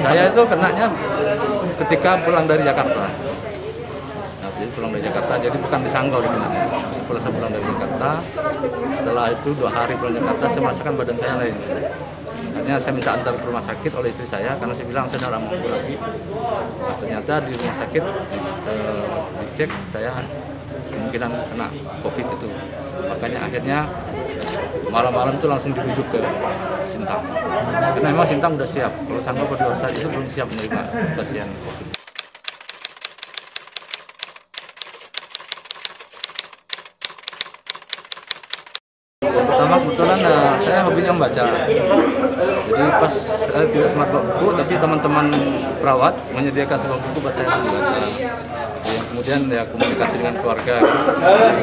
Saya itu kenanya ketika pulang dari Jakarta. Nah, jadi pulang dari Jakarta, jadi bukan di Sanggau kenanya. Setelah saya pulang dari Jakarta, setelah itu 2 hari pulang Jakarta, saya merasakan badan saya lain. Akhirnya saya minta antar ke rumah sakit oleh istri saya karena saya bilang saya tidak mampu lagi. Nah, ternyata di rumah sakit dicek saya kemungkinan kena COVID itu. Makanya akhirnya malam-malam itu langsung dirujuk ke Sintang. Karena memang Sintang udah siap. Kalau Sanggau pada saat itu belum siap menerima pasien COVID. Pertama kebetulan saya hobinya membaca. Jadi pas tidak sempat bawa buku, tapi teman-teman perawat menyediakan sebuah buku buat saya membaca. Kemudian ya komunikasi dengan keluarga,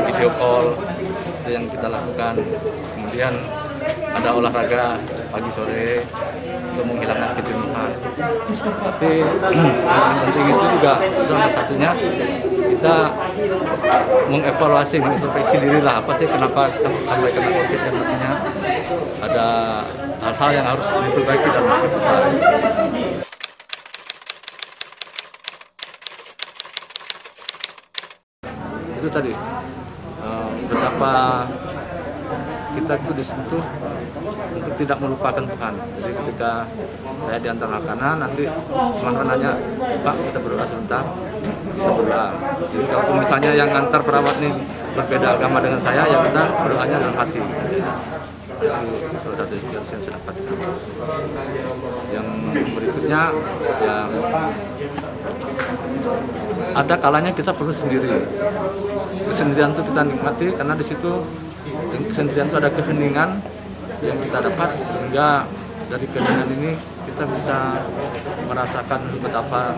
video call itu yang kita lakukan. Kemudian ada olahraga pagi sore untuk menghilangkan kejenuhan. Tapi yang penting itu juga salah satunya kita mengevaluasi, mengintrospeksi diri lah, apa sih kenapa sampai kena COVID, dan artinya ada hal-hal yang harus diperbaiki dalam hidup kita. Itu tadi betapa kita itu disentuh untuk tidak melupakan Tuhan. Jadi ketika saya diantar makanan, nanti teman-teman nanya, Pak kita berdoa sebentar, kita berdoa. Jadi kalau misalnya yang antar perawat nih berbeda agama dengan saya, ya kita berdoanya dalam hati. Itu salah satu inspirasi yang saya dapatkan. Yang berikutnya, yang ada kalanya kita perlu sendiri. Kesendirian itu kita nikmati karena di situ kesendirian itu ada keheningan yang kita dapat, sehingga dari keheningan ini kita bisa merasakan betapa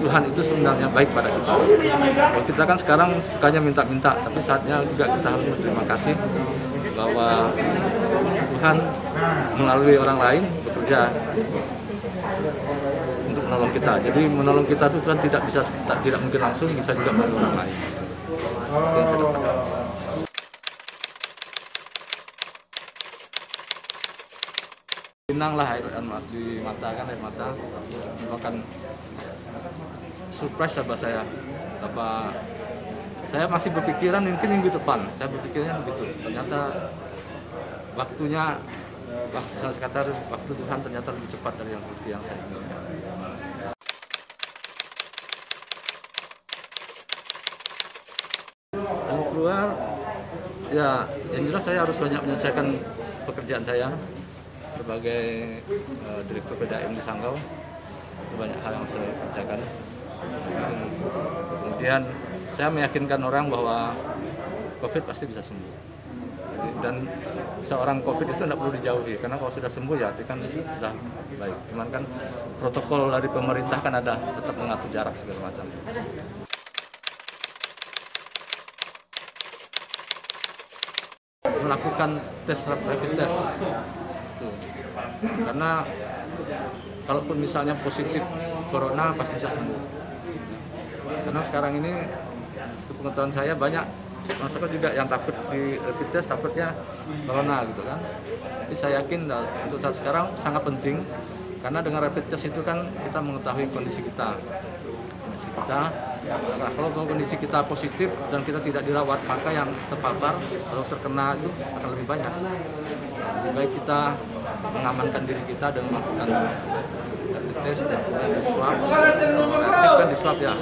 Tuhan itu sebenarnya baik pada kita. Kalau kita kan sekarang sukanya minta-minta, tapi saatnya juga kita harus berterima kasih bahwa Tuhan melalui orang lain bekerja untuk menolong kita. Jadi menolong kita itu Tuhan tidak mungkin langsung, bisa juga melalui orang lain. Itu yang saya dapatkan. Benang lah air di mata, kan air mata merupakan surprise buat saya. Saya masih berpikiran mungkin minggu depan, saya berpikirnya begitu. Ternyata waktu saya kata waktu Tuhan ternyata lebih cepat dari yang saya inginkan. Keluar, ya yang jelas saya harus banyak menyelesaikan pekerjaan saya sebagai direktur PDAM di Sanggau. Itu banyak hal yang saya kerjakan. Kemudian saya meyakinkan orang bahwa COVID pasti bisa sembuh. Dan seorang COVID itu tidak perlu dijauhi, karena kalau sudah sembuh ya itu kan sudah baik. Cuman kan protokol dari pemerintah kan ada, tetap mengatur jarak segala macam. Melakukan rapid test itu. Karena kalaupun misalnya positif corona pasti bisa sembuh. Karena sekarang ini sepengetahuan saya banyak masyarakat juga yang takut di rapid test, takutnya corona gitu kan. Jadi saya yakin untuk saat sekarang sangat penting, karena dengan rapid test itu kan kita mengetahui kondisi kita. Nah, kalau kondisi kita positif dan kita tidak dirawat, maka yang terpapar atau terkena itu akan lebih banyak. Lebih baik kita mengamankan diri kita dengan melakukan rapid test dan di swab. Reaktif kan di swab ya.